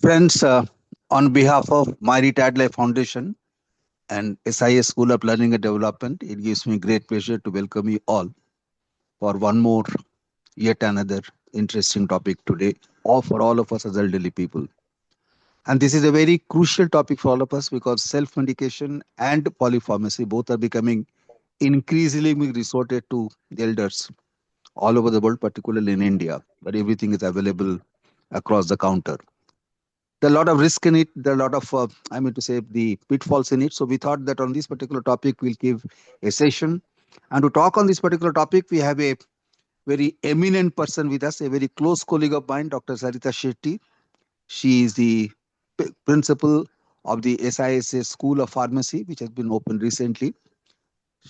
Friends, on behalf of My Retired Life Foundation and SIS School of Learning and Development, it gives me great pleasure to welcome you all for one more, yet another interesting topic today, or for all of us as elderly people. And this is a very crucial topic for all of us because self medication and polypharmacy both are becoming increasingly being resorted to the elders all over the world, particularly in India, where everything is available across the counter. There are a lot of risk in it. There are a lot of, I mean to say, the pitfalls in it. So we thought that on this particular topic, we'll give a session. And to talk on this particular topic, we have a very eminent person with us, a very close colleague of mine, Dr. Sarita Shetty. She is the principal of the SISA School of Pharmacy, which has been opened recently.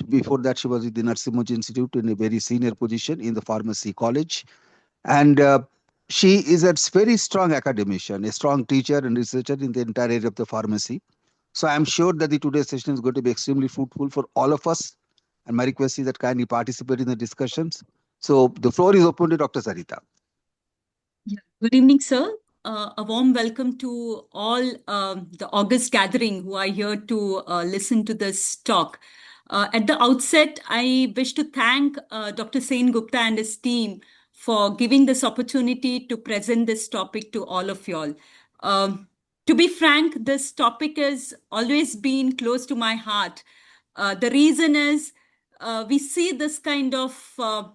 Before that, she was with the Narsimha Institute in a very senior position in the pharmacy college. And she is a very strong academician, a strong teacher and researcher in the entire area of the pharmacy. So I'm sure that the today's session is going to be extremely fruitful for all of us. And my request is that kindly participate in the discussions. So the floor is open to Dr. Sarita. Yeah. Good evening, sir. A warm welcome to all the August gathering who are here to listen to this talk. At the outset, I wish to thank Dr. Sen Gupta and his team for giving this opportunity to present this topic to all of y'all. To be frank, this topic has always been close to my heart. The reason is we see this kind of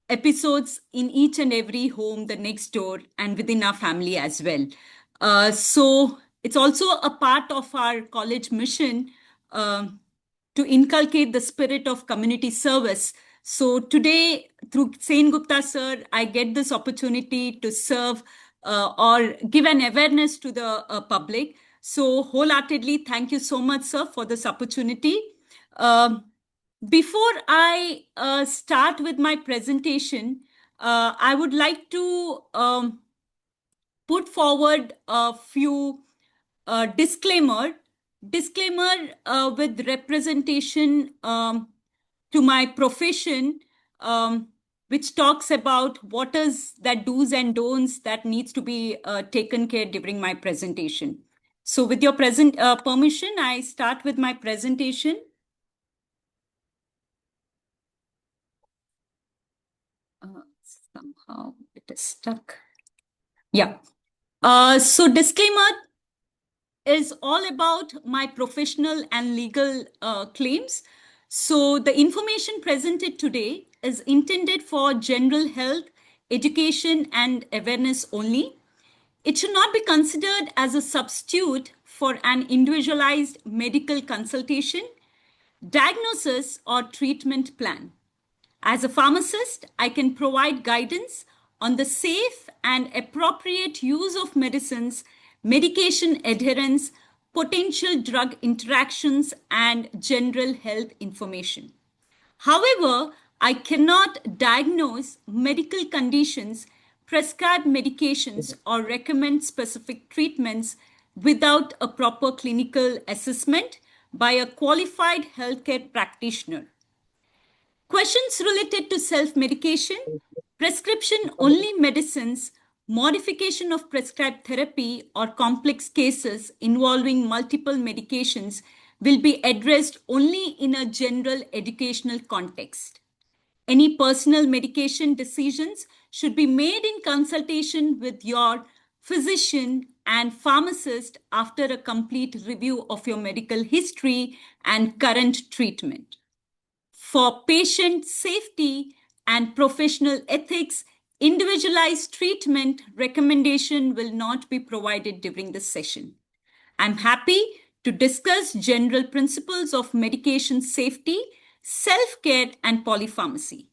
episodes in each and every home, the next door, and within our family as well. So it's also a part of our college mission to inculcate the spirit of community service. So today, through Sen Gupta sir, I get this opportunity to serve or give an awareness to the public. So wholeheartedly, thank you so much, sir, for this opportunity. Before I start with my presentation, I would like to put forward a few disclaimer with representation to my profession, which talks about what is that do's and don'ts that needs to be taken care during my presentation. So with your permission, I start with my presentation. Somehow it is stuck. Yeah. So disclaimer is all about my professional and legal claims. So the information presented today is intended for general health, education, and awareness only. It should not be considered as a substitute for an individualized medical consultation, diagnosis, or treatment plan. As a pharmacist, I can provide guidance on the safe and appropriate use of medicines, medication adherence, potential drug interactions, and general health information. However, I cannot diagnose medical conditions, prescribe medications, or recommend specific treatments without a proper clinical assessment by a qualified healthcare practitioner. Questions related to self-medication, prescription-only medicines, modification of prescribed therapy, or complex cases involving multiple medications will be addressed only in a general educational context. Any personal medication decisions should be made in consultation with your physician and pharmacist after a complete review of your medical history and current treatment. For patient safety and professional ethics, individualized treatment recommendation will not be provided during this session. I'm happy to discuss general principles of medication safety, self-care, and polypharmacy.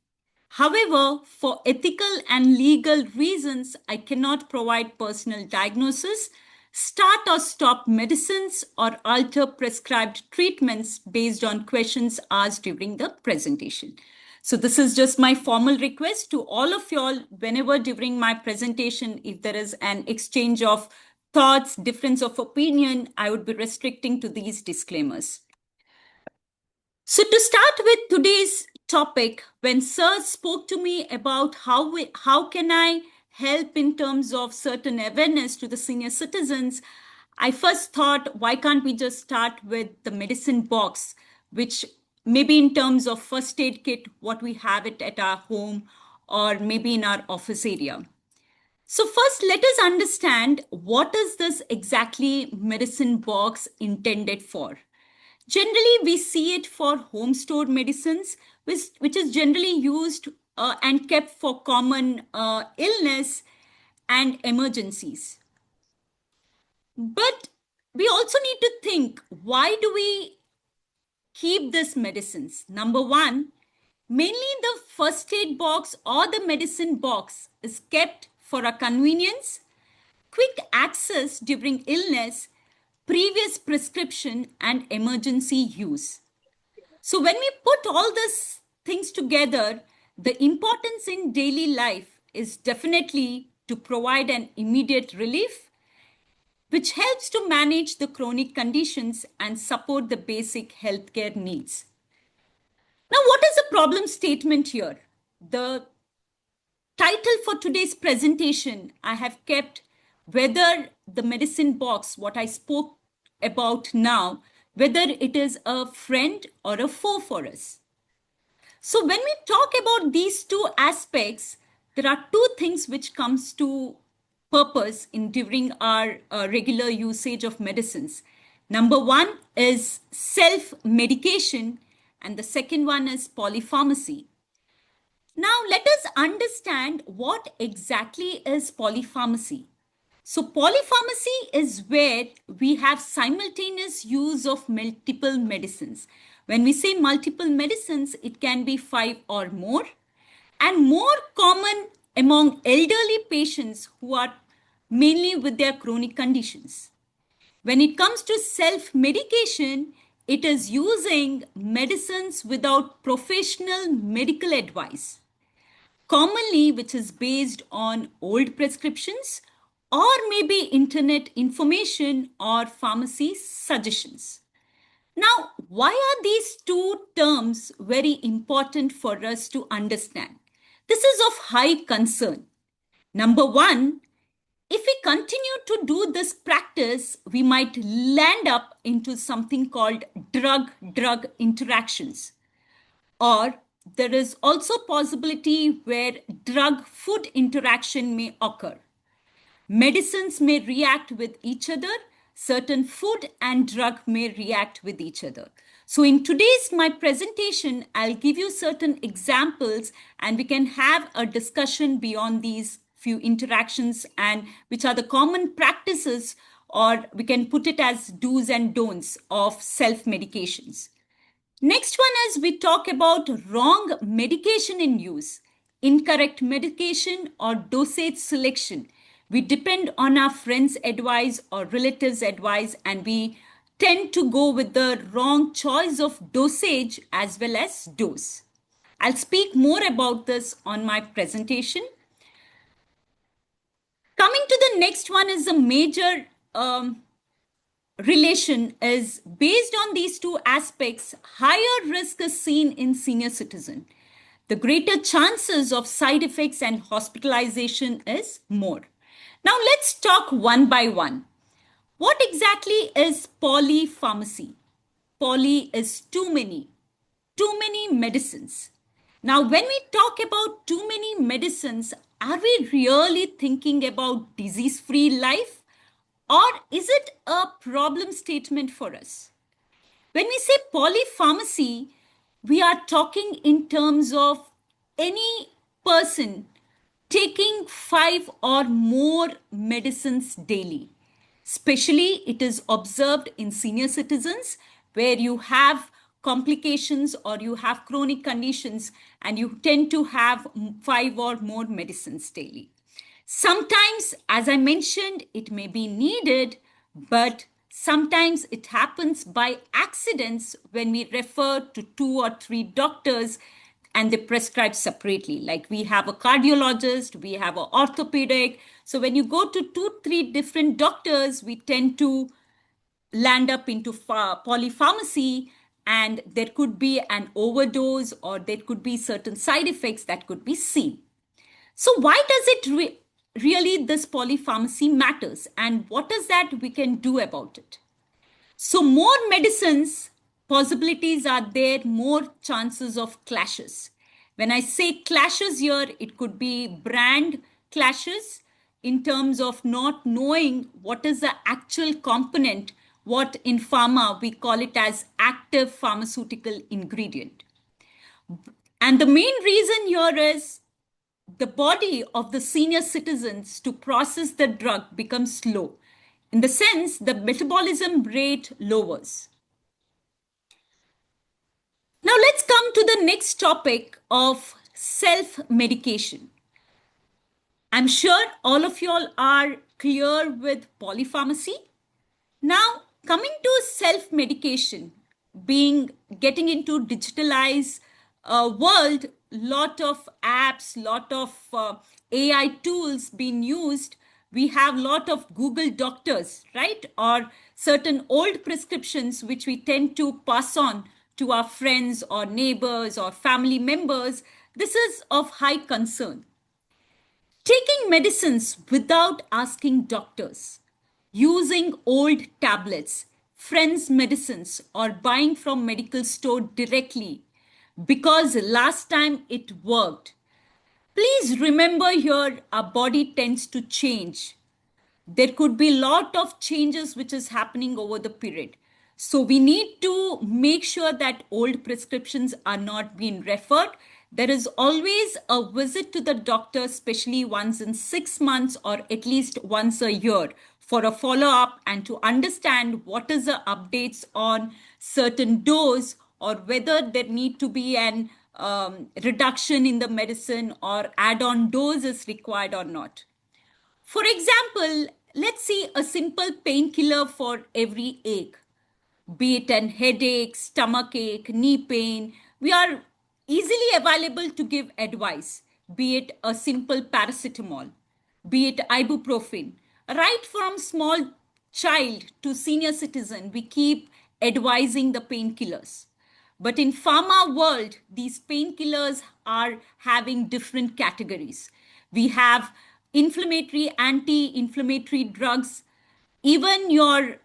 However, for ethical and legal reasons, I cannot provide personal diagnosis, start or stop medicines, or alter prescribed treatments based on questions asked during the presentation. So this is just my formal request to all of y'all, whenever during my presentation, if there is an exchange of thoughts, difference of opinion, I would be restricting to these disclaimers. So to start with today's topic, when Sir spoke to me about how can I help in terms of certain awareness to the senior citizens, I first thought, why can't we just start with the medicine box, which maybe in terms of first aid kit, what we have it at our home or maybe in our office area. So first, let us understand what is this exactly medicine box intended for. Generally, we see it for home stored medicines, which is generally used and kept for common illness and emergencies. But we also need to think, why do we keep these medicines? Number one, mainly the first aid box or the medicine box is kept for a convenience, quick access during illness, previous prescription, and emergency use. So when we put all these things together, the importance in daily life is definitely to provide an immediate relief, which helps to manage the chronic conditions and support the basic healthcare needs. Now, what is the problem statement here? The title for today's presentation, I have kept whether the medicine box, what I spoke about now, whether it is a friend or a foe for us. So when we talk about these two aspects, there are two things which comes to purpose in during our regular usage of medicines. Number one is self-medication, and the second one is polypharmacy. Now let us understand what exactly is polypharmacy. So polypharmacy is where we have simultaneous use of multiple medicines. When we say multiple medicines, it can be 5 or more, and more common among elderly patients who are mainly with their chronic conditions. When it comes to self-medication, it is using medicines without professional medical advice, commonly which is based on old prescriptions or maybe internet information or pharmacy suggestions. Now, why are these two terms very important for us to understand? This is of high concern. Number one, if we continue to do this practice, we might land up into something called drug-drug interactions. Or there is also possibility where drug-food interaction may occur. Medicines may react with each other. Certain food and drug may react with each other. So in today's my presentation, I'll give you certain examples and we can have a discussion beyond these few interactions and which are the common practices, or we can put it as do's and don'ts of self-medications. Next one is we talk about wrong medication in use, incorrect medication or dosage selection. We depend on our friends' advice or relatives' advice and we tend to go with the wrong choice of dosage as well as dose. I'll speak more about this on my presentation. Coming to the next one is a major relation is based on these two aspects. Higher risk is seen in senior citizen. The greater chances of side effects and hospitalization is more. Now let's talk one by one. What exactly is polypharmacy? Poly is too many medicines. Now when we talk about too many medicines, are we really thinking about disease-free life? Or is it a problem statement for us? When we say polypharmacy, we are talking in terms of any person taking 5 or more medicines daily. Especially it is observed in senior citizens where you have complications or you have chronic conditions and you tend to have 5 or more medicines daily. Sometimes, as I mentioned, it may be needed, but sometimes it happens by accidents when we refer to 2 or 3 doctors and they prescribe separately. Like we have a cardiologist, we have an orthopedic. So when you go to 2-3 different doctors, we tend to land up into polypharmacy, and there could be an overdose or there could be certain side effects that could be seen. So why does it really this polypharmacy matters and what is that we can do about it. So more medicines possibilities are there, more chances of clashes. When I say clashes here, it could be brand clashes in terms of not knowing what is the actual component, what in pharma we call it as active pharmaceutical ingredient. And the main reason here is the body of the senior citizens to process the drug becomes slow. In the sense, the metabolism rate lowers. Now let's come to the next topic of self-medication. I'm sure all of you all are clear with polypharmacy. Now, coming to self-medication, getting into digitalized world, lot of apps, lot of AI tools being used. We have lot of Google doctors, right? Or certain old prescriptions which we tend to pass on to our friends or neighbors or family members. This is of high concern. Taking medicines without asking doctors, using old tablets, friends' medicines, or buying from medical store directly because last time it worked. Please remember here our body tends to change. There could be a lot of changes which is happening over the period. So we need to make sure that old prescriptions are not being referred. There is always a visit to the doctor, especially once in 6 months or at least once a year for a follow-up and to understand what is the updates on certain dose or whether there need to be an reduction in the medicine or add-on dose is required or not. For example, let's see a simple painkiller for every ache, be it an headache, stomach ache, knee pain. We are easily available to give advice, be it a simple paracetamol, be it ibuprofen. Right from small child to senior citizen, we keep advising the painkillers. But in pharma world, these painkillers are having different categories. We have inflammatory, anti-inflammatory drugs, even your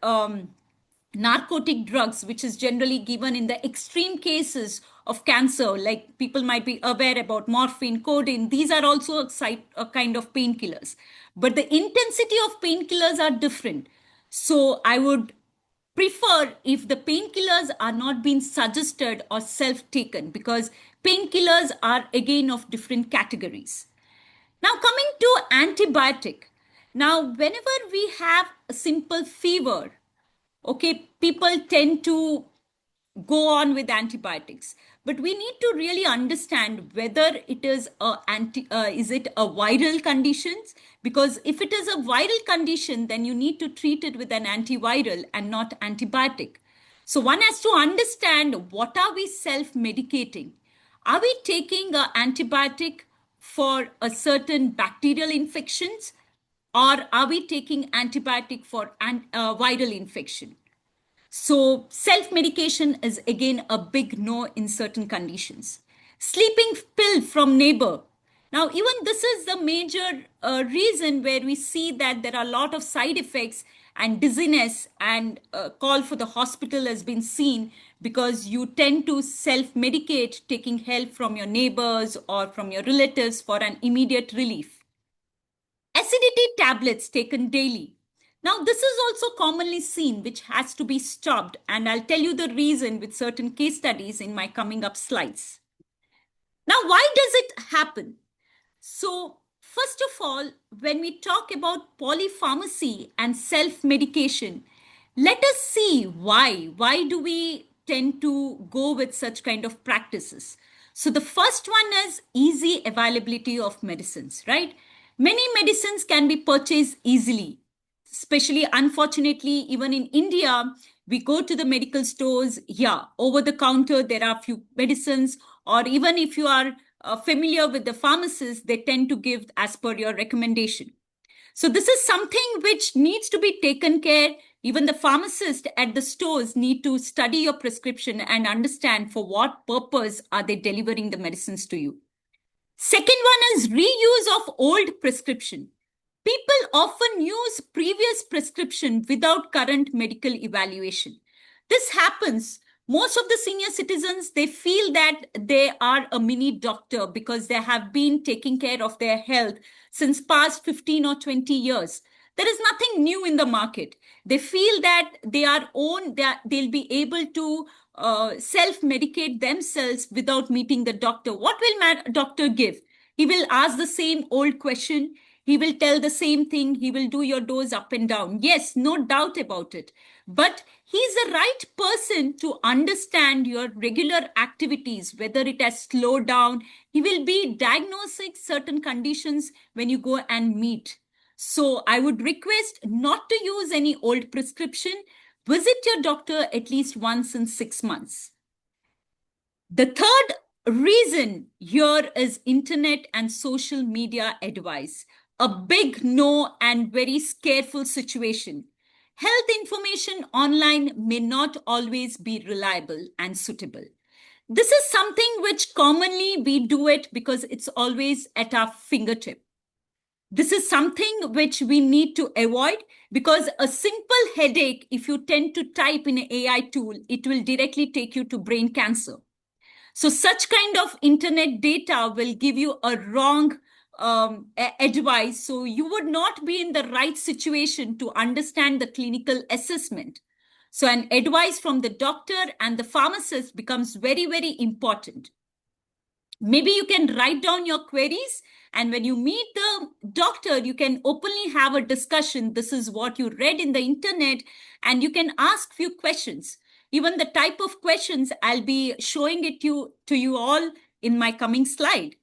narcotic drugs, which is generally given in the extreme cases of cancer, like people might be aware about morphine, codeine. These are also a kind of painkillers. But the intensity of painkillers are different. So I would prefer if the painkillers are not being suggested or self-taken because painkillers are again of different categories. Now coming to antibiotic. Now whenever we have a simple fever, okay, people tend to go on with antibiotics, but we need to really understand whether it is is it a viral conditions, because if it is a viral condition then you need to treat it with an antiviral and not antibiotic. So one has to understand what are we self medicating. Are we taking an antibiotic for a certain bacterial infections, or are we taking antibiotic for viral infection? So self-medication is again a big no in certain conditions. Sleeping pill from neighbor. Now, even this is the major reason where we see that there are a lot of side effects and dizziness, and call for the hospital has been seen because you tend to self-medicate taking help from your neighbors or from your relatives for an immediate relief. Acidity tablets taken daily. Now, this is also commonly seen, which has to be stopped, and I'll tell you the reason with certain case studies in my coming up slides. Now, why does it happen? So, first of all, when we talk about polypharmacy and self-medication, let us see why. Why do we tend to go with such kind of practices? So, the first one is easy availability of medicines, right? Many medicines can be purchased easily, especially unfortunately, even in India, we go to the medical stores, yeah, over the counter, there are few medicines, or even if you are familiar with the pharmacist, they tend to give as per your recommendation. So this is something which needs to be taken care. Even the pharmacist at the stores need to study your prescription and understand for what purpose are they delivering the medicines to you. Second one is reuse of old prescription. People often use previous prescription without current medical evaluation. This happens. Most of the senior citizens, they feel that they are a mini doctor because they have been taking care of their health since past 15 or 20 years. There is nothing new in the market. They feel that they'll be able to self-medicate themselves without meeting the doctor. What will doctor give? He will ask the same old question. He will tell the same thing. He will do your dose up and down. Yes, no doubt about it. But he's the right person to understand your regular activities, whether it has slowed down. He will be diagnosing certain conditions when you go and meet. So I would request not to use any old prescription. Visit your doctor at least once in 6 months. The third reason here is internet and social media advice. A big no and very careful situation. Health information online may not always be reliable and suitable. This is something which commonly we do it because it's always at our fingertip. This is something which we need to avoid because a simple headache, if you tend to type in an AI tool, it will directly take you to brain cancer. So such kind of internet data will give you a wrong advice. So you would not be in the right situation to understand the clinical assessment. So an advice from the doctor and the pharmacist becomes very, very important. Maybe you can write down your queries, and when you meet the doctor, you can openly have a discussion. This is what you read in the internet, and you can ask few questions. Even the type of questions, I'll be showing it to you all in my coming slide.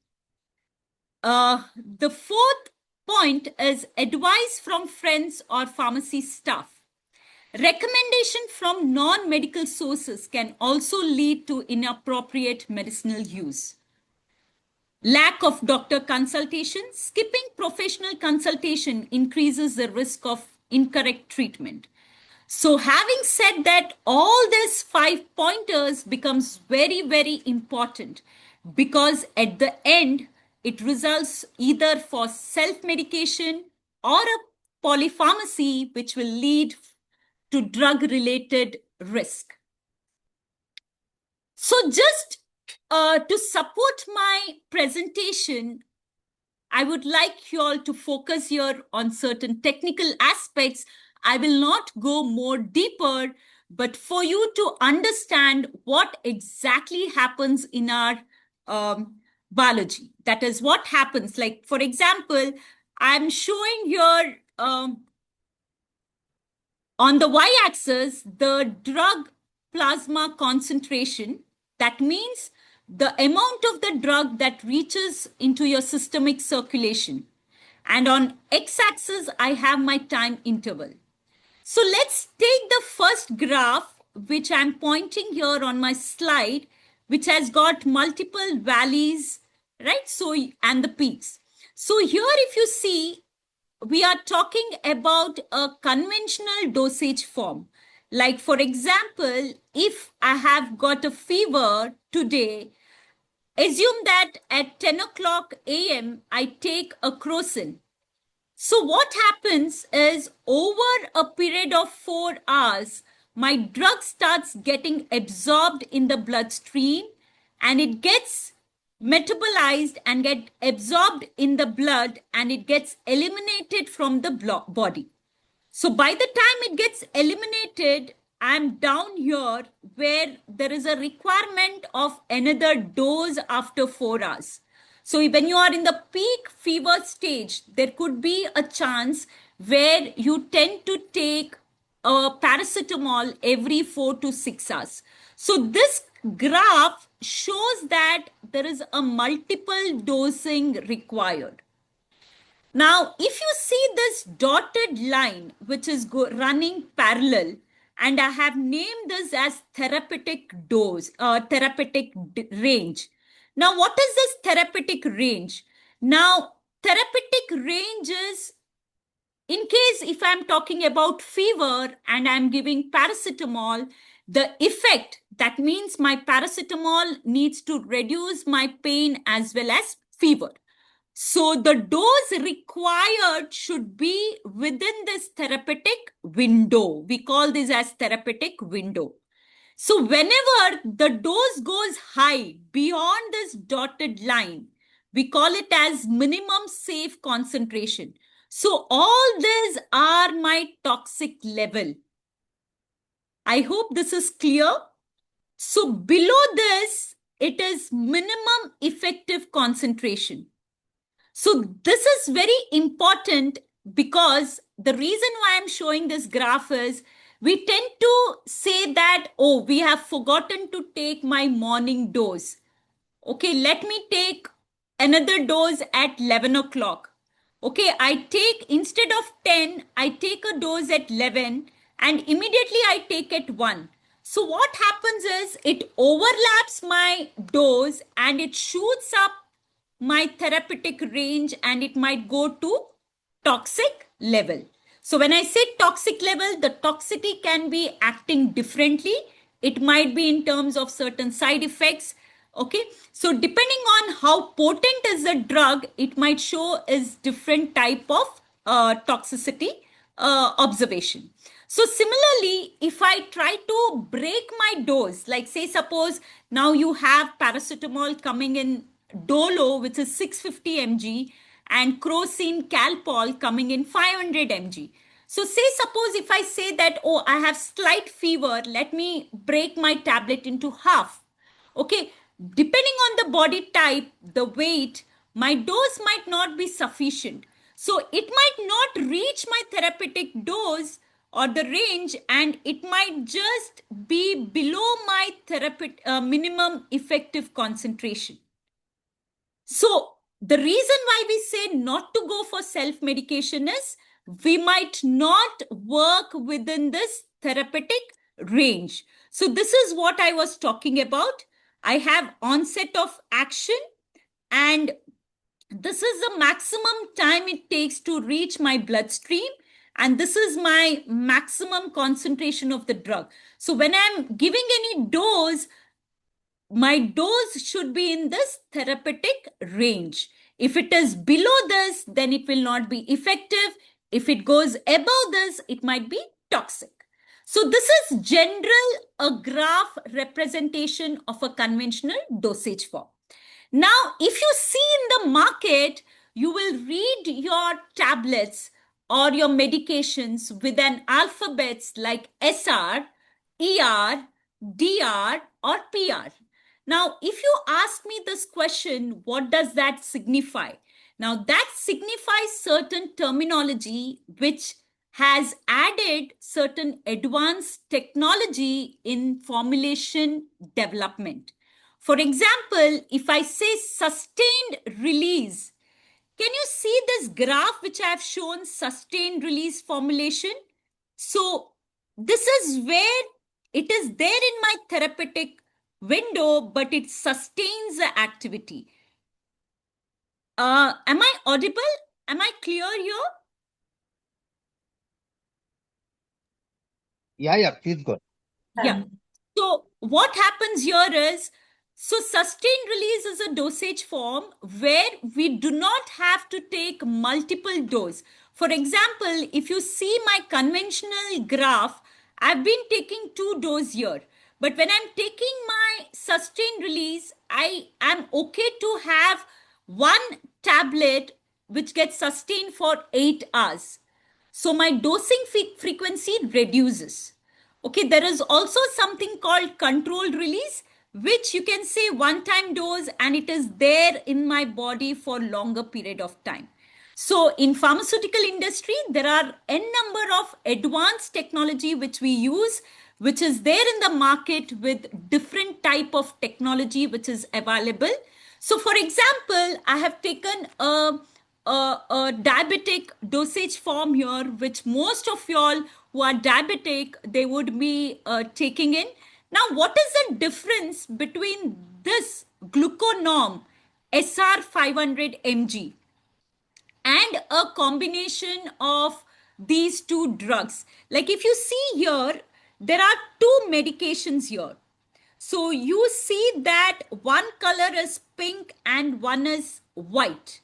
The fourth point is advice from friends or pharmacy staff. Recommendation from non-medical sources can also lead to inappropriate medicinal use. Lack of doctor consultation. Skipping professional consultation increases the risk of incorrect treatment. So having said that, all these 5 pointers becomes very, very important because at the end, it results either for self-medication or a polypharmacy, which will lead to drug-related risk. So just to support my presentation, I would like you all to focus here on certain technical aspects. I will not go more deeper, but for you to understand what exactly happens in our biology. That is what happens. Like, for example, I'm showing here on the y-axis, the drug plasma concentration. That means the amount of the drug that reaches into your systemic circulation. And on x-axis, I have my time interval. So let's take the first graph, which I'm pointing here on my slide, which has got multiple valleys, right? So, and the peaks. So here, if you see, we are talking about a conventional dosage form. Like, for example, if I have got a fever today, assume that at 10 o'clock a.m., I take a crocin. So what happens is over a period of 4 hours, my drug starts getting absorbed in the bloodstream and it gets metabolized and get absorbed in the blood and it gets eliminated from the body. So by the time it gets eliminated, I'm down here where there is a requirement of another dose after 4 hours. So when you are in the peak fever stage, there could be a chance where you tend to take a paracetamol every 4 to 6 hours. So this graph shows that there is a multiple dosing required. Now, if you see this dotted line, which is running parallel, and I have named this as therapeutic dose, therapeutic range. Now, what is this therapeutic range? Now, therapeutic range is, in case if I'm talking about fever and I'm giving paracetamol, the effect, that means my paracetamol needs to reduce my pain as well as fever. So the dose required should be within this therapeutic window. We call this as therapeutic window. So whenever the dose goes high beyond this dotted line, we call it as minimum safe concentration. So all these are my toxic level. I hope this is clear. So below this, it is minimum effective concentration. So this is very important because the reason why I'm showing this graph is we tend to say that, oh, we have forgotten to take my morning dose. Okay, let me take another dose at 11 o'clock. Okay, I take instead of 10, I take a dose at 11 and immediately I take at 1. So what happens is it overlaps my dose and it shoots up my therapeutic range and it might go to toxic level. So when I say toxic level, the toxicity can be acting differently. It might be in terms of certain side effects. Okay, so depending on how potent is the drug, it might show is different type of toxicity observation. So similarly, if I try to break my dose, like say suppose now you have paracetamol coming in Dolo, which is 650 mg, and Crocin Calpol coming in 500 mg. So say suppose if I say that, oh, I have slight fever, let me break my tablet into half. Okay, depending on the body type, the weight, my dose might not be sufficient. So it might not reach my therapeutic dose or the range, and it might just be below my therapeutic minimum effective concentration. So the reason why we say not to go for self-medication is we might not work within this therapeutic range. So this is what I was talking about. I have onset of action, and this is the maximum time it takes to reach my bloodstream, and this is my maximum concentration of the drug. So when I'm giving any dose, my dose should be in this therapeutic range. If it is below this, then it will not be effective. If it goes above this, it might be toxic. So this is general a graph representation of a conventional dosage form. Now, if you see in the market, you will read your tablets or your medications with an alphabets like SR, ER, DR, or PR. Now, if you ask me this question, what does that signify? Now, that signifies certain terminology which has added certain advanced technology in formulation development. For example, if I say sustained release, can you see this graph which I have shown, sustained release formulation? So this is where it is there in my therapeutic window, but it sustains the activity. Am I audible? Am I clear here? Yeah, please go. Yeah. So what happens here is, so sustained release is a dosage form where we do not have to take multiple dose. For example, if you see my conventional graph, I've been taking 2 doses here. But when I'm taking my sustained release, I am okay to have 1 tablet which gets sustained for 8 hours. So my dosing frequency reduces. Okay, there is also something called controlled release, which you can say one-time dose and it is there in my body for longer period of time. So in pharmaceutical industry, there are n number of advanced technology which we use, which is there in the market with different type of technology which is available. So for example, I have taken a diabetic dosage form here, which most of y'all who are diabetic, they would be taking in. Now, what is the difference between this gluconorm SR 500 mg and a combination of these 2 drugs? Like if you see here, there are 2 medications here. So you see that one color is pink and one is white.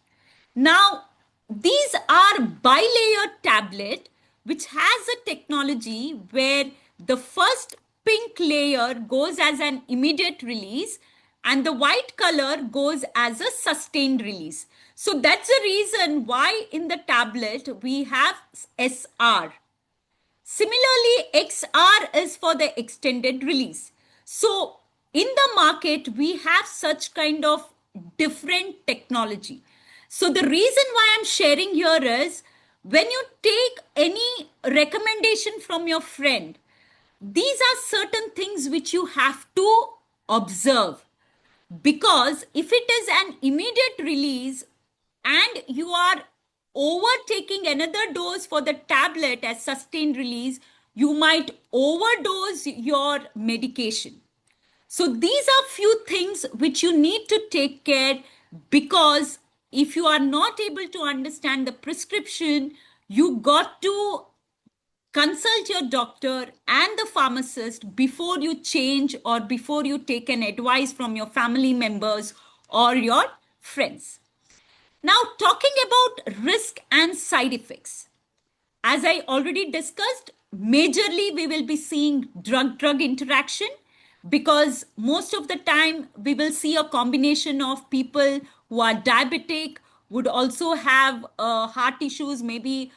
Now, these are bilayer tablet, which has a technology where the first pink layer goes as an immediate release and the white color goes as a sustained release. So that's the reason why in the tablet we have SR. Similarly, XR is for the extended release. So in the market, we have such kind of different technology. So the reason why I'm sharing here is when you take any recommendation from your friend, these are certain things which you have to observe, because if it is an immediate release and you are overtaking another dose for the tablet as sustained release, you might overdose your medication. So these are few things which you need to take care, because if you are not able to understand the prescription, you got to consult your doctor and the pharmacist before you change or before you take an advice from your family members or your friends. Now, talking about risk and side effects. As I already discussed, majorly we will be seeing drug-drug interaction, because most of the time we will see a combination of people who are diabetic, would also have heart issues, maybe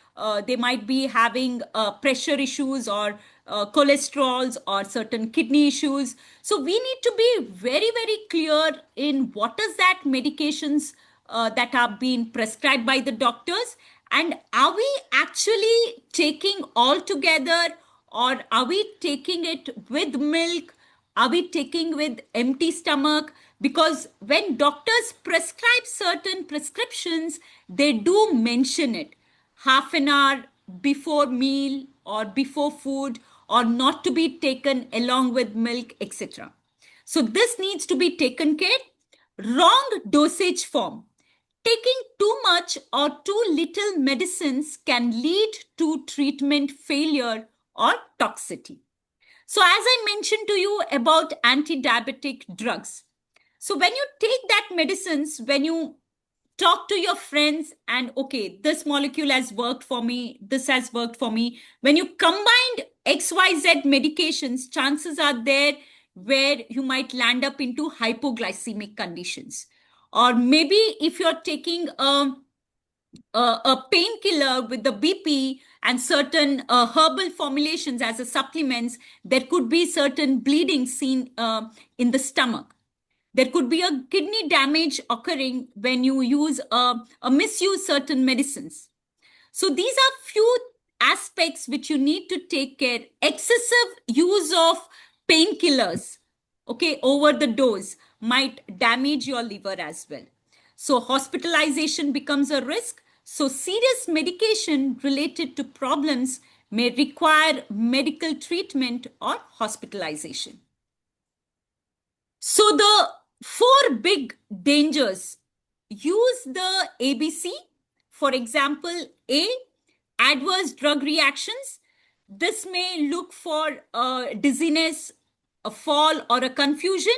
they might be having pressure issues or cholesterols or certain kidney issues. So we need to be very, very clear in what is that medications that are being prescribed by the doctors, and are we actually taking all together, or are we taking it with milk? Are we taking with empty stomach? Because when doctors prescribe certain prescriptions, they do mention it half an hour before meal or before food, or not to be taken along with milk, etc. So this needs to be taken care. Wrong dosage form. Taking too much or too little medicines can lead to treatment failure or toxicity. So, as I mentioned to you about anti-diabetic drugs, so when you take that medicines, when you talk to your friends and okay, this molecule has worked for me, this has worked for me, when you combined XYZ medications, chances are there where you might land up into hypoglycemic conditions. Or maybe if you're taking a painkiller with the BP and certain herbal formulations as a supplements, there could be certain bleeding seen in the stomach. There could be a kidney damage occurring when you use misuse certain medicines. So these are few aspects which you need to take care. Excessive use of painkillers, okay, over the dose might damage your liver as well. So hospitalization becomes a risk. So serious medication related to problems may require medical treatment or hospitalization. So the four big dangers: use the ABC. For example, A, adverse drug reactions. This may look for dizziness, a fall, or a confusion.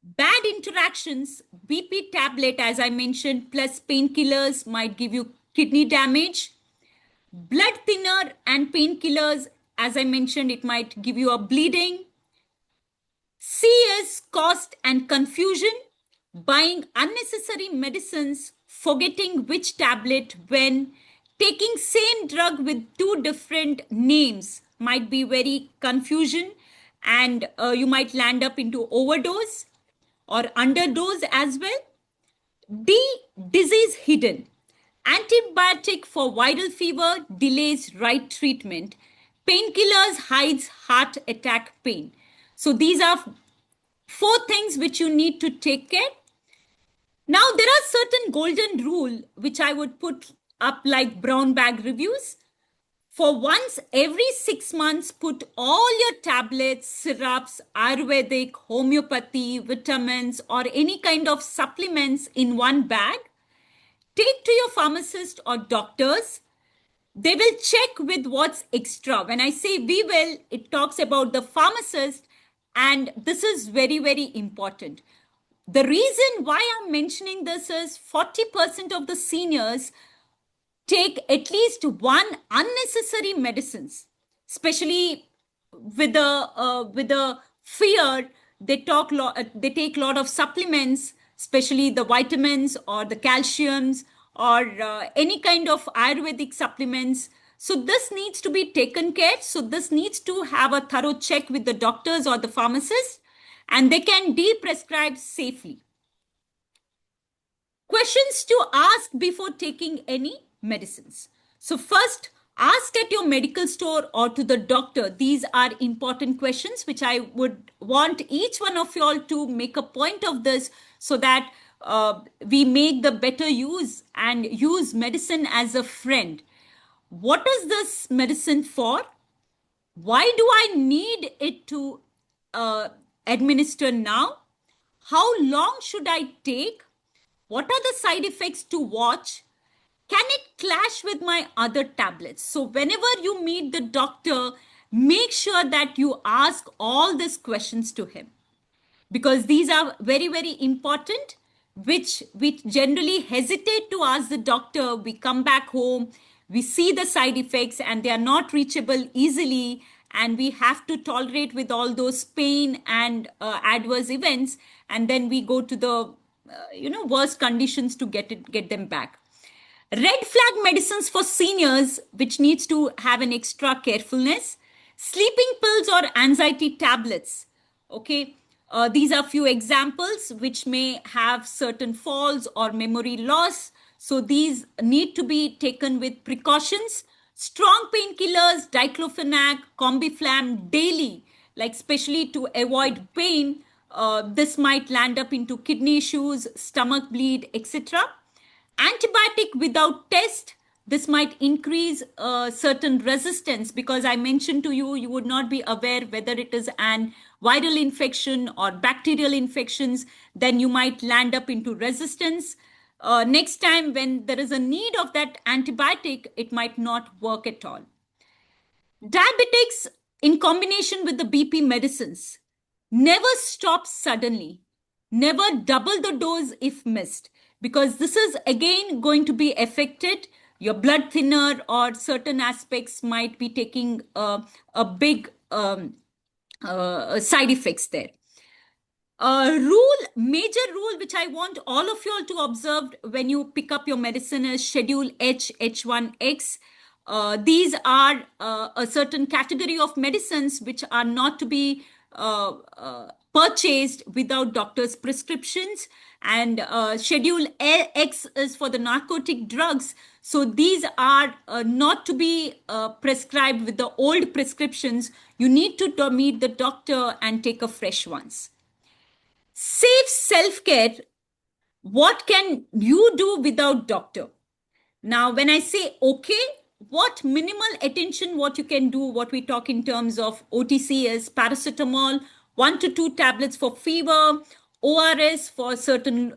Bad interactions, BP tablet, as I mentioned, plus painkillers might give you kidney damage. Blood thinner and painkillers, as I mentioned, it might give you a bleeding. C is cost and confusion, buying unnecessary medicines, forgetting which tablet when, taking same drug with two different names might be very confusion, and you might land up into overdose or underdose as well. D, disease hidden. Antibiotic for viral fever delays right treatment. Painkillers hides heart attack pain. So these are four things which you need to take care. Now there are certain golden rule which I would put up like brown bag reviews. For once every 6 months, put all your tablets, syrups, Ayurvedic, homeopathy, vitamins, or any kind of supplements in one bag. Take to your pharmacist or doctors. They will check with what's extra. When I say we will, it talks about the pharmacist, and this is very, very important. The reason why I'm mentioning this is 40% of the seniors take at least one unnecessary medicines, especially with the fear. They take a lot of supplements, especially the vitamins or the calciums or any kind of ayurvedic supplements. So this needs to be taken care. So this needs to have a thorough check with the doctors or the pharmacist, and they can de-prescribe safely. Questions to ask before taking any medicines. So first, ask at your medical store or to the doctor. These are important questions which I would want each one of you all to make a point of this, so that we make the better use and use medicine as a friend. What is this medicine for? Why do I need it to administer now? How long should I take? What are the side effects to watch? Can it clash with my other tablets? So whenever you meet the doctor, make sure that you ask all these questions to him, because these are very, very important, which we generally hesitate to ask the doctor. We come back home, we see the side effects, and they are not reachable easily, and we have to tolerate with all those pain and adverse events, and then we go to the worst conditions to get them back. Red flag medicines for seniors, which needs to have an extra carefulness. Sleeping pills or anxiety tablets. Okay, these are few examples which may have certain falls or memory loss. So these need to be taken with precautions. Strong painkillers, diclofenac, combiflam daily, like especially to avoid pain. This might land up into kidney issues, stomach bleed, etc. Antibiotic without test, this might increase certain resistance, because I mentioned to you, you would not be aware whether it is an viral infection or bacterial infections. Then you might land up into resistance. Next time when there is a need of that antibiotic, it might not work at all. Diabetics in combination with the BP medicines. Never stop suddenly. Never double the dose if missed, because this is again going to be affected. Your blood thinner or certain aspects might be taking a big side effects there. Major rule which I want all of you all to observe when you pick up your medicine is Schedule H, H1X. These are a certain category of medicines which are not to be purchased without doctor's prescriptions. And Schedule X is for the narcotic drugs. So these are not to be prescribed with the old prescriptions. You need to meet the doctor and take a fresh ones. Safe self-care. What can you do without doctor? Now, when I say okay, what minimal attention, what you can do, what we talk in terms of OTC is paracetamol, 1 to 2 tablets for fever, ORS for certain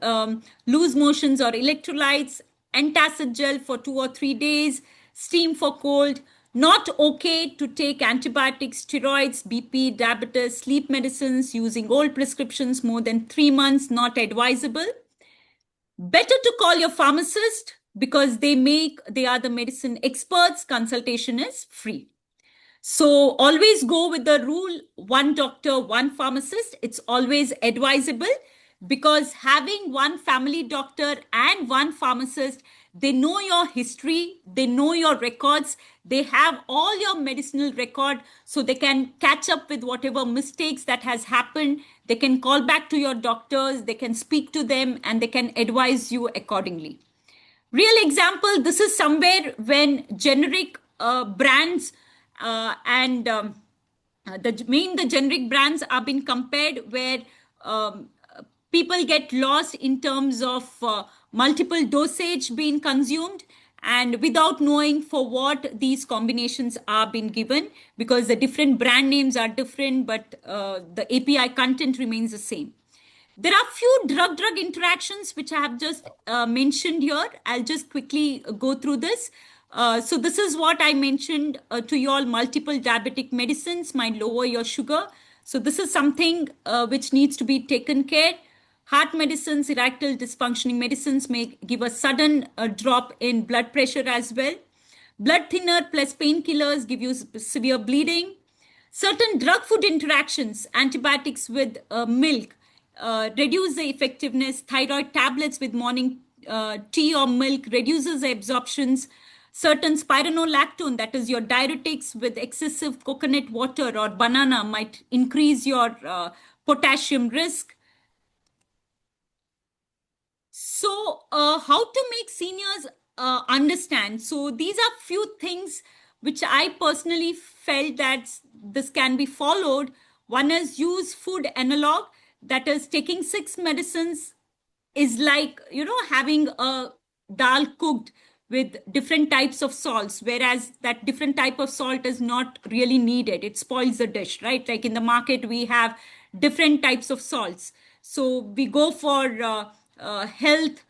loose motions or electrolytes, antacid gel for 2 or 3 days, steam for cold. Not okay to take antibiotics, steroids, BP, diabetes, sleep medicines using old prescriptions more than 3 months, not advisable. Better to call your pharmacist, because they are the medicine experts. Consultation is free. So always go with the rule, one doctor, one pharmacist. It's always advisable, because having one family doctor and one pharmacist, they know your history, they know your records, they have all your medicinal record, so they can catch up with whatever mistakes that has happened. They can call back to your doctors, they can speak to them, and they can advise you accordingly. Real example, this is somewhere when generic brands and the generic brands are being compared, where people get lost in terms of multiple dosage being consumed, and without knowing for what these combinations are being given, because the different brand names are different, but the API content remains the same. There are few drug-drug interactions which I have just mentioned here. I'll just quickly go through this. So this is what I mentioned to you all. Multiple diabetic medicines might lower your sugar. So this is something which needs to be taken care. Heart medicines, erectile dysfunctioning medicines may give a sudden drop in blood pressure as well. Blood thinner plus painkillers give you severe bleeding. Certain drug food interactions, antibiotics with milk, reduce the effectiveness. Thyroid tablets with morning tea or milk reduces the absorptions. Certain spironolactone, that is your diuretics with excessive coconut water or banana, might increase your potassium risk. So, how to make seniors understand? So, these are few things which I personally felt that this can be followed. One is use food analog, that is taking 6 medicines is like, having a dal cooked with different types of salts, whereas that different type of salt is not really needed. It spoils the dish, right? Like in the market, we have different types of salts. So we go for health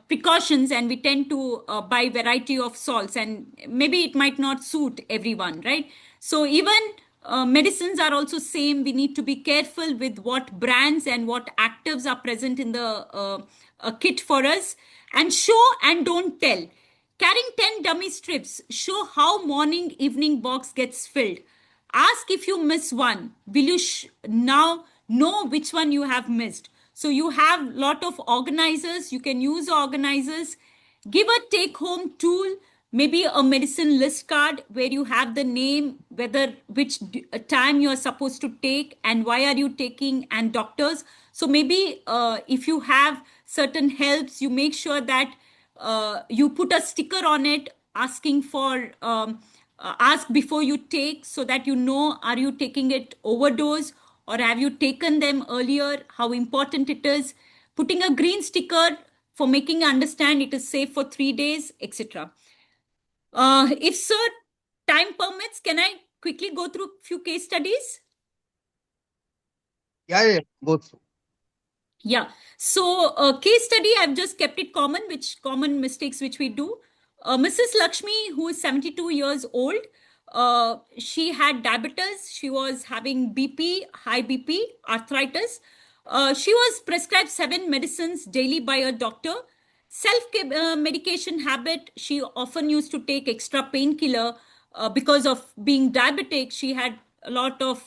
precautions, and we tend to buy variety of salts, and maybe it might not suit everyone, right? So even medicines are also same. We need to be careful with what brands and what actives are present in the kit for us. And show and don't tell. Carrying 10 dummy strips, show how morning evening box gets filled. Ask if you miss one. Will you now know which one you have missed? So you have lot of organizers. You can use organizers. Give a take home tool, maybe a medicine list card where you have the name, whether which time you are supposed to take and why are you taking, and doctors. So maybe if you have certain helps, you make sure that you put a sticker on it asking for ask before you take, so that you know, are you taking it overdose or have you taken them earlier, how important it is. Putting a green sticker for making understand it is safe for 3 days, etc. If sir, time permits, can I quickly go through a few case studies? Yeah, go through. Yeah. So, case study, I've just kept it common, which common mistakes which we do. Mrs. Lakshmi, who is 72 years old, she had diabetes. She was having BP, high BP, arthritis. She was prescribed 7 medicines daily by a doctor. Self medication habit, she often used to take extra painkiller because of being diabetic. She had a lot of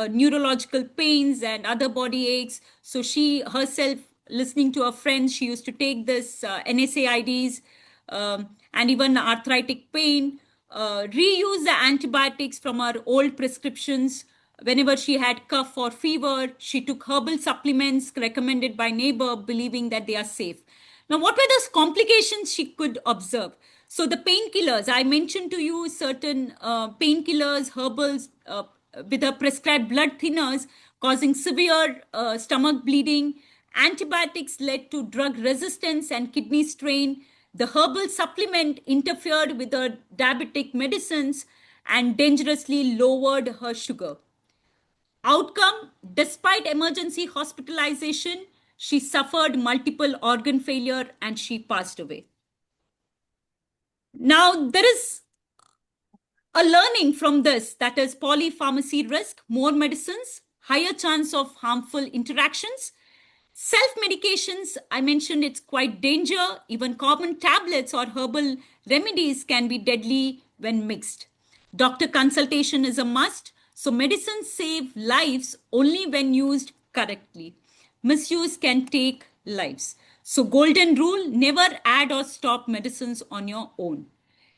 neurological pains and other body aches. So she herself, listening to her friends, she used to take this NSAIDs and even arthritic pain. Reuse the antibiotics from her old prescriptions. Whenever she had cough or fever, she took herbal supplements recommended by neighbor, believing that they are safe. Now, what were the complications she could observe? So the painkillers, I mentioned to you certain painkillers, herbals with a prescribed blood thinners causing severe stomach bleeding. Antibiotics led to drug resistance and kidney strain. The herbal supplement interfered with her diabetic medicines and dangerously lowered her sugar. Outcome, despite emergency hospitalization, she suffered multiple organ failure and she passed away. Now, there is a learning from this, that is polypharmacy risk, more medicines, higher chance of harmful interactions. Self medications, I mentioned it's quite danger. Even common tablets or herbal remedies can be deadly when mixed. Doctor consultation is a must. So medicines save lives only when used correctly. Misuse can take lives. So golden rule, never add or stop medicines on your own.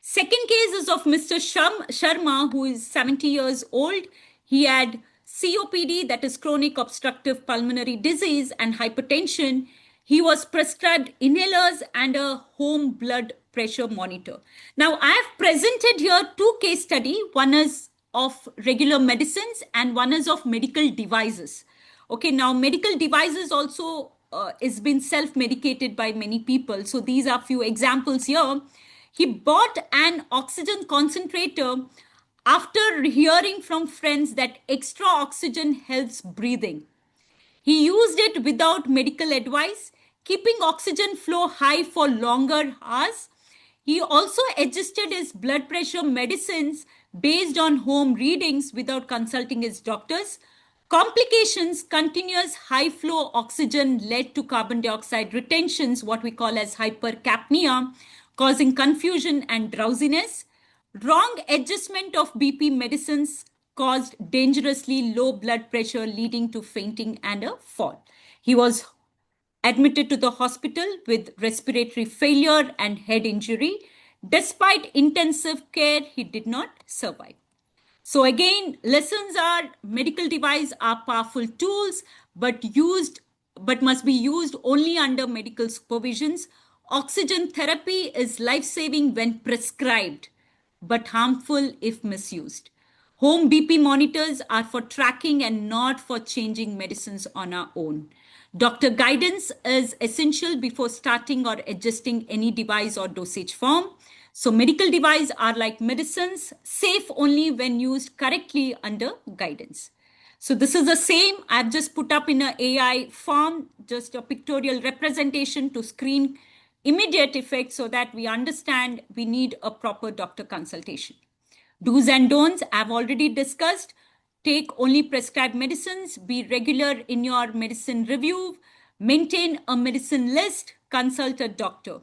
Second case is of Mr. Sharma, who is 70 years old. He had COPD, that is chronic obstructive pulmonary disease, and hypertension. He was prescribed inhalers and a home blood pressure monitor. Now, I have presented here 2 case studies. One is of regular medicines and one is of medical devices. Okay, now medical devices also is been self-medicated by many people. So these are few examples here. He bought an oxygen concentrator after hearing from friends that extra oxygen helps breathing. He used it without medical advice, keeping oxygen flow high for longer hours. He also adjusted his blood pressure medicines based on home readings without consulting his doctors. Complications, continuous high flow oxygen led to carbon dioxide retentions, what we call as hypercapnia, causing confusion and drowsiness. Wrong adjustment of BP medicines caused dangerously low blood pressure, leading to fainting and a fall. He was admitted to the hospital with respiratory failure and head injury. Despite intensive care, he did not survive. So again, lessons are medical devices are powerful tools, but must be used only under medical supervisions. Oxygen therapy is life-saving when prescribed, but harmful if misused. Home BP monitors are for tracking and not for changing medicines on our own. Doctor guidance is essential before starting or adjusting any device or dosage form. So medical devices are like medicines, safe only when used correctly under guidance. So this is the same. I've just put up in an AI form, just a pictorial representation to screen immediate effects so that we understand we need a proper doctor consultation. Do's and don'ts I've already discussed. Take only prescribed medicines, be regular in your medicine review, maintain a medicine list, consult a doctor.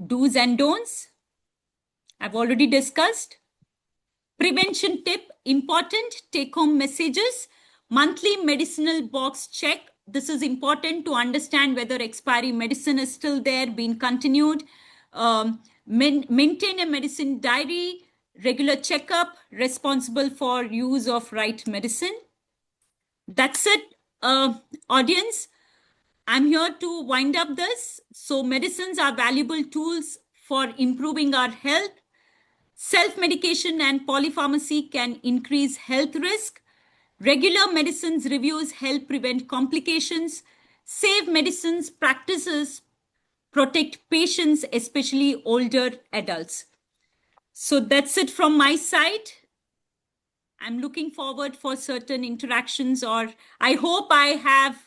Do's and don'ts I've already discussed. Prevention tip, important take home messages. Monthly medicinal box check. This is important to understand whether expiry medicine is still there, being continued. Maintain a medicine diary, regular checkup, responsible for use of right medicine. That's it, audience. I'm here to wind up this. So medicines are valuable tools for improving our health. Self-medication and polypharmacy can increase health risk. Regular medicines reviews help prevent complications. Safe medicines practices protect patients, especially older adults. So that's it from my side. I'm looking forward for certain interactions, or I hope I have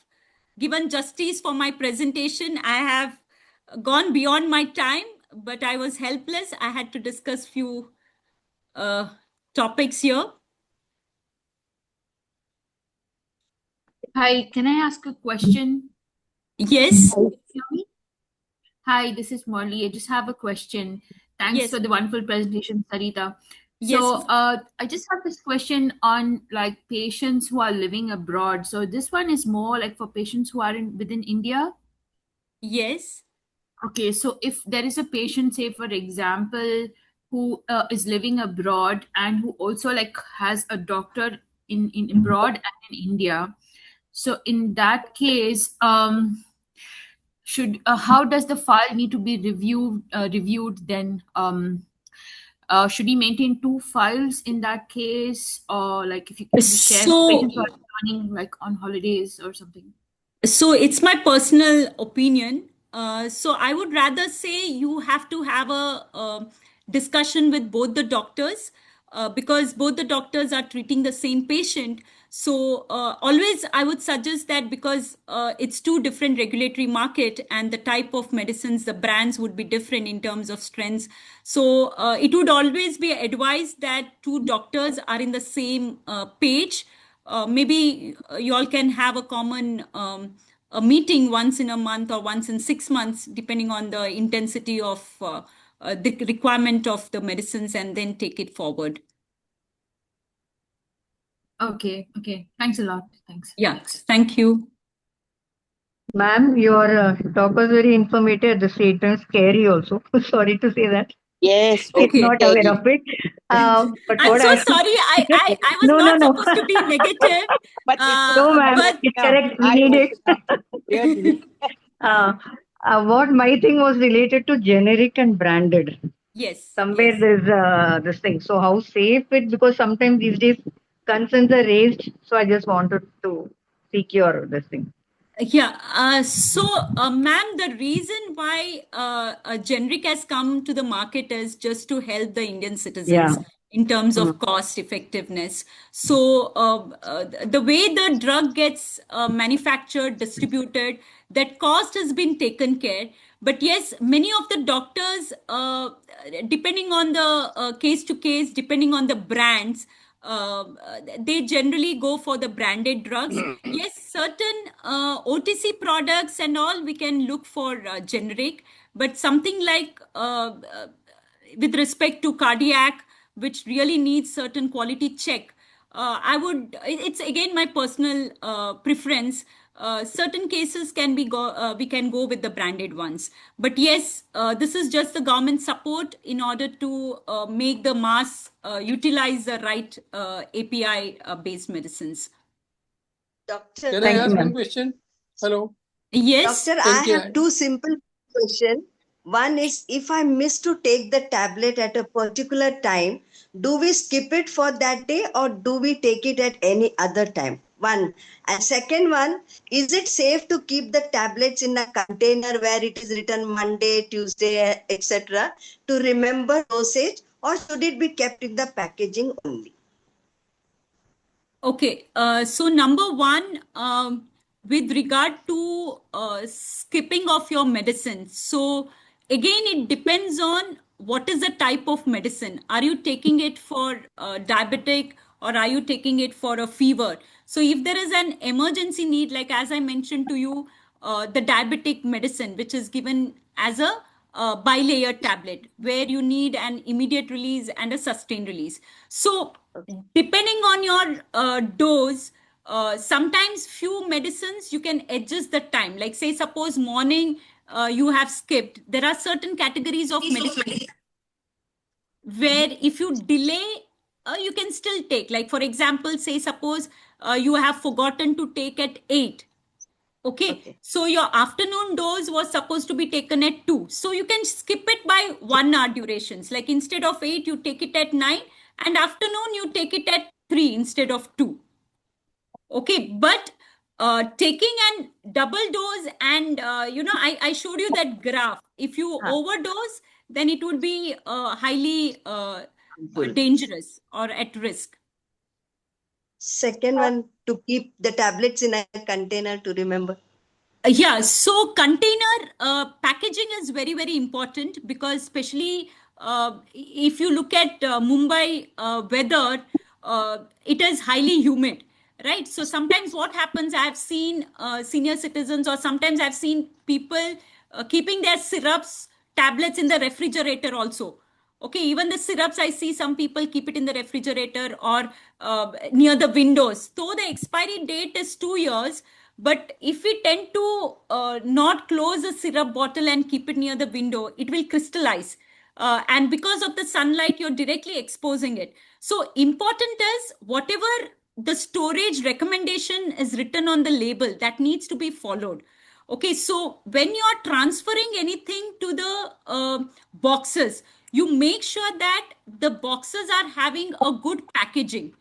given justice for my presentation. I have gone beyond my time, but I was helpless. I had to discuss few topics here. Hi, can I ask a question? Yes. Hi, this is Molly. I just have a question. Thanks Yes. for the wonderful presentation, Sarita. Yes. So, I just have this question on like patients who are living abroad. So this one is more like for patients who are within India. Yes. Okay, so if there is a patient, say for example, who is living abroad and who also like has a doctor in abroad and in India, so in that case, should how does the file need to be reviewed then? Should he maintain two files in that case, or like if you could just share for patients who are returning like on holidays or something? So it's my personal opinion. So I would rather say you have to have a discussion with both the doctors, because both the doctors are treating the same patient. So always I would suggest that, because it's two different regulatory market and the type of medicines, the brands would be different in terms of strengths. So it would always be advised that two doctors are in the same page. Maybe you all can have a common a meeting once in a month or once in 6 months, depending on the intensity of the requirement of the medicines, and then take it forward. Okay. Thanks a lot. Thanks. Yeah, thank you. Ma'am, your talk was very informative, at the same time scary also. Sorry to say that. Yes, Okay. Not aware of it. But I'm what so I sorry. I was No, not no. supposed to be negative. but No, ma'am, but it's correct. We need it. Really. What my thing was related to generic and branded. yes, Somewhere yes. there's this thing. So how safe it? Because sometimes these days concerns are raised. So I just wanted to seek your this thing. Yeah. Ma'am, the reason why a generic has come to the market is just to help the Indian citizens in terms of cost effectiveness. So the way the drug gets manufactured, distributed, that cost has been taken care. But yes, many of the doctors, depending on the case to case, depending on the brands, they generally go for the branded drugs. Yes, certain OTC products and all, we can look for generic, but something like with respect to cardiac, which really needs certain quality check, it's again my personal preference. Certain cases can be we can go with the branded ones. But yes, this is just the government support in order to make the mass utilize the right API based medicines. Doctor, Can I Thank you, ask one ma'am. question? Hello. Yes. Doctor, I Thank you. have two simple questions. One is, if I miss to take the tablet at a particular time, do we skip it for that day or do we take it at any other time? One. And second one, is it safe to keep the tablets in a container where it is written Monday, Tuesday, etc. to remember dosage, or should it be kept in the packaging only? Okay, so number one, with regard to skipping of your medicine. So again, it depends on what is the type of medicine. Are you taking it for diabetic or are you taking it for a fever? So if there is an emergency need, like as I mentioned to you, the diabetic medicine, which is given as a bilayer tablet, where you need an immediate release and a sustained release. So depending on your dose, sometimes few medicines you can adjust the time. Like say, suppose morning you have skipped. There are certain categories of medicine where if you delay, you can still take. Like for example, say suppose you have forgotten to take at 8. Okay, so your afternoon dose was supposed to be taken at 2. So you can skip it by 1 hour durations. Like instead of 8, you take it at 9, and afternoon you take it at 3 instead of 2. Okay, but taking an double dose and, I showed you that graph. If you overdose, then it would be highly dangerous or at risk. Second one, to keep the tablets in a container to remember. Yeah, so container packaging is very, very important because especially if you look at Mumbai weather, it is highly humid, right? So sometimes what happens, I've seen senior citizens or sometimes I've seen people keeping their syrups, tablets in the refrigerator also. Okay, even the syrups, I see some people keep it in the refrigerator or near the windows. So the expiry date is 2 years. But if we tend to not close a syrup bottle and keep it near the window, it will crystallize. And because of the sunlight, you're directly exposing it. So important is whatever the storage recommendation is written on the label, that needs to be followed. Okay, so when you're transferring anything to the boxes, you make sure that the boxes are having a good packaging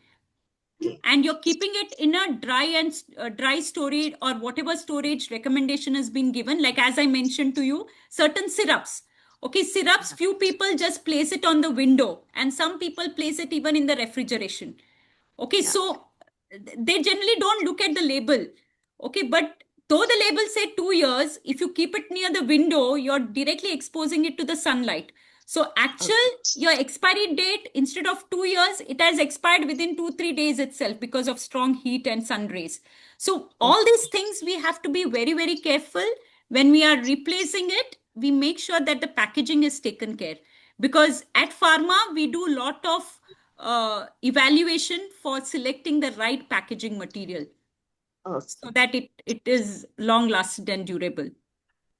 and you're keeping it in a dry storage or whatever storage recommendation has been given. Like as I mentioned to you, certain syrups. Okay, syrups, few people just place it on the window and some people place it even in the refrigeration. Okay, so they generally don't look at the label. Okay, but though the label say 2 years, if you keep it near the window, you're directly exposing it to the sunlight. So your expiry date, instead of 2 years, it has expired within 2-3 days itself because of strong heat and sun rays. So all these things we have to be very, very careful. When we are replacing it, we make sure that the packaging is taken care. Because at pharma, we do a lot of evaluation for selecting the right packaging material so that it is long lasting and durable.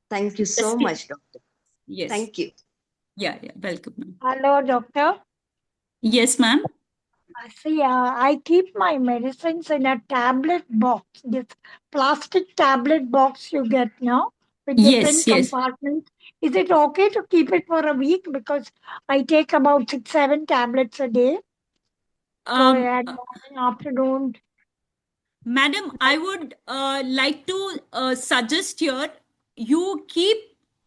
Thank you so much, doctor. Yes. Thank you. Yeah, welcome, ma'am. Hello, doctor. Yes, ma'am. See, I keep my medicines in a tablet box, this plastic tablet box you get now with different compartments. Is it okay to keep it for a week? Because I take about 6-7 tablets a day. So at morning, afternoon. Madam, I would like to suggest here, you keep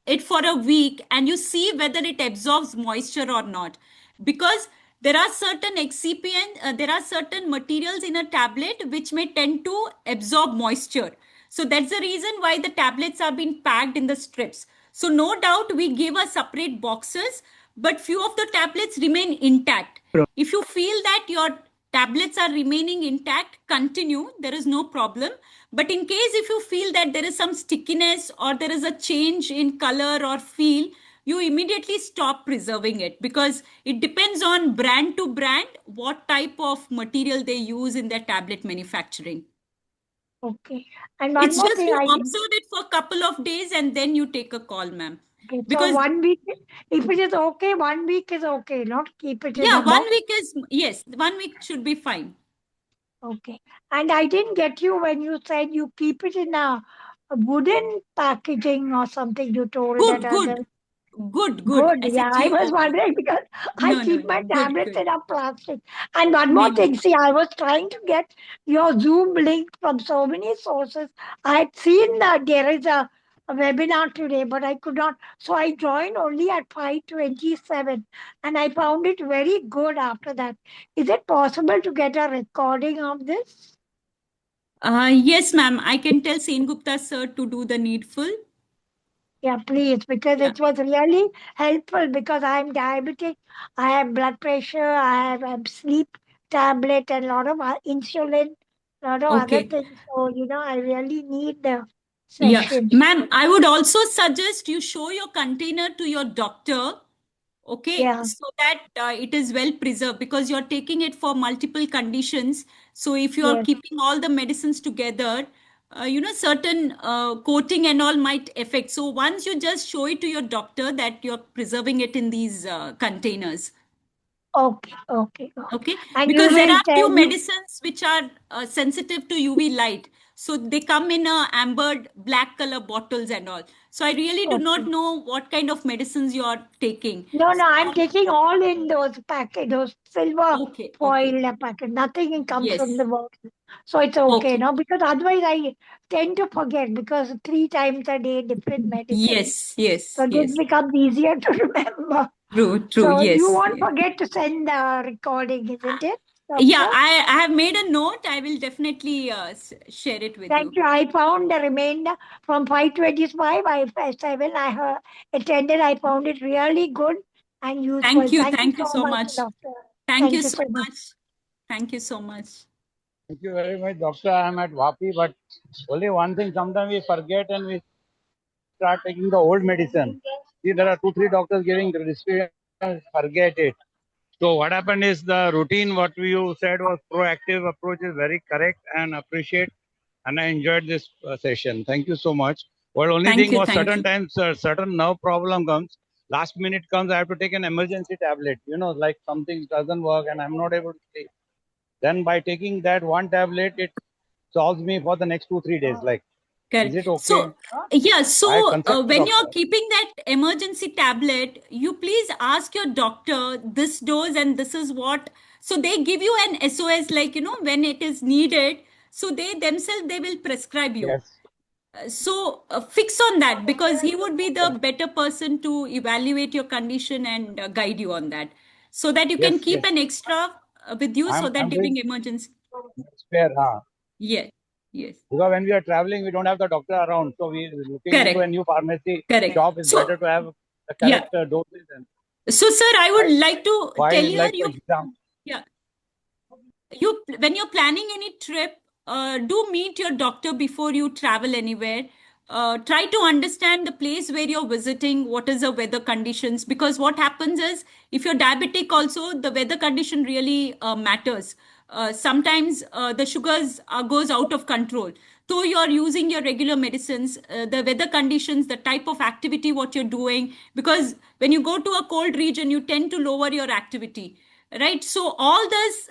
it for a week and you see whether it absorbs moisture or not. Because there are certain excipient, there are certain materials in a tablet which may tend to absorb moisture. So that's the reason why the tablets are being packed in the strips. So no doubt we give a separate boxes, but few of the tablets remain intact. If you feel that your tablets are remaining intact, continue. There is no problem. But in case if you feel that there is some stickiness or there is a change in color or feel, you immediately stop preserving it, because it depends on brand to brand what type of material they use in their tablet manufacturing. Okay. And one It's more just thing, you observe it for a couple of days and then you take a call, ma'am. okay, so Because 1 week, if it is okay, 1 week is okay, not keep it in yeah, a 1 box. week is, yes, 1 week should be fine. Okay. And I didn't get you when you said you keep it in a wooden packaging or something. You told Good, that good, other. good. Good. Yeah, I was SHGOOD. wondering because I No, keep my good, tablets good. in a plastic. And one No, more no. thing, see, I was trying to get your Zoom link from so many sources. I had seen that there is a webinar today, but I could not. So I joined only at 5:27, and I found it very good after that. Is it possible to get a recording of this? Yes, ma'am. I can tell Sen Gupta sir to do the needful. Yeah, please, because Yeah. it was really helpful because I'm diabetic, I have blood pressure, I have sleep tablet and a lot of insulin, lot of other Okay. things. So, I really need the Yeah. session. Ma'am, I would also suggest you show your container to your doctor, okay, Yeah, so that it is well preserved, because you're taking it for multiple conditions. So if you're yes. keeping all the medicines together, certain coating and all might affect. So once you just show it to your doctor that you're preserving it in these containers. Okay, okay, okay. Okay, And because there usually are tell few you, medicines which are sensitive to UV light. So they come in a ambered black color bottles and all. So I really do not okay. know what kind of medicines you are taking. No, I'm taking all in those packet, those silver Okay, okay. foil packet. Nothing comes from Yes. the bottle. So it's okay, Okay. no? Because otherwise I tend to forget because 3 times a day different medicine. Yes, yes, So this yes. becomes easier to remember. True, true. So you Yes, won't yes. forget to send the recording, isn't it, Yeah, doctor? I have made a note. I will definitely share it with Thank you. you. I found the remainder from 5:25. I 7. I attended. I found it really good and useful. Thank you. Thank you Thank you so so much, much. doctor. Thank you Thank you so so much. much. Thank you so much. Thank you very much, doctor. I'm at Vapi, but only one thing, sometimes we forget and we start taking the old medicine. See, there are 2, 3 doctors giving the prescription, forget it. So what happened is the routine, what you said was proactive approach is very correct and appreciate. And I enjoyed this session. Thank you so much. Well, only Thank thing you. was Thank certain you. times, certain nerve problem comes. Last minute comes, I have to take an emergency tablet. Like something doesn't work and I'm not able to sleep. Then by taking that one tablet, it solves me for the next 2, 3 days. Like, is Correct. it okay? So, yeah, I so consult when doctor. you're keeping that emergency tablet, you please ask your doctor this dose and this is what. So they give you an SOS, like, when it is needed. So they themselves, they will prescribe you. Yes. So fix on that, because he would be the better person to evaluate your condition and guide you on that, so that you can Yes, keep yes. an extra with you, so that I'm doing during emergency. spare, Yes, yes. because when we are traveling, we don't have the doctor around. So we looking into a Correct, new pharmacy correct. shop. It's better So, to have the yeah. correct doses. And So, sir, I would like to tell why, you, like for example, yeah, when you're planning any trip, do meet your doctor before you travel anywhere. Try to understand the place where you're visiting, what is the weather conditions, because what happens is, if you're diabetic also, the weather condition really matters. Sometimes the sugars goes out of control. Though you're using your regular medicines, the weather conditions, the type of activity what you're doing, because when you go to a cold region, you tend to lower your activity, right? So all this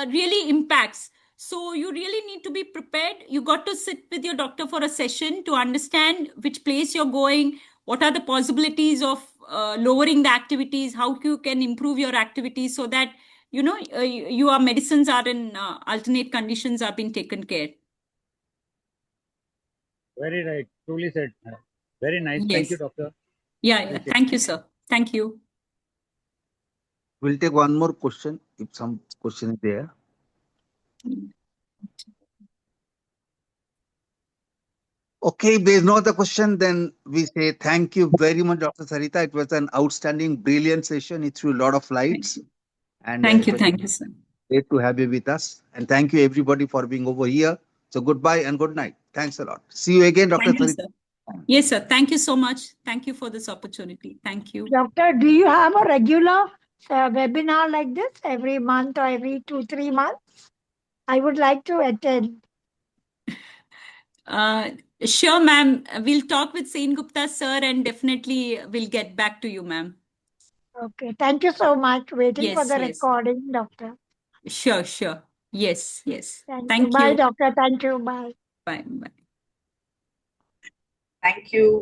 really impacts. So you really need to be prepared. You got to sit with your doctor for a session to understand which place you're going, what are the possibilities of lowering the activities, how you can improve your activities, so that your medicines are in alternate conditions, are being taken care. very right, truly said. Very nice. Thank you, Yes. doctor. Yeah. Thank you, sir. Thank you. We'll take one more question if some question is there. Okay, if there's no other question, then we say thank you very much, Dr. Sarita. It was an outstanding, brilliant session. It threw a lot of lights. And Thank you, sir. Great to have you with us. And thank you everybody for being over here. So goodbye and good night. Thanks a lot. See you again, Dr. Thank you, Sarita. sir. Yes, sir. Thank you so much. Thank you for this opportunity. Thank you. Doctor, do you have a regular webinar like this every month or every 2-3 months? I would like to attend. Sure, ma'am. We'll talk with Sen Gupta, sir, and definitely we'll get back to you, ma'am. Okay. Thank you so much. Waiting for Yes, the yes. recording, doctor. Sure, sure. Yes, yes. Thank you. Thank Bye, you. doctor. Thank you. Bye. Bye, bye. Thank you.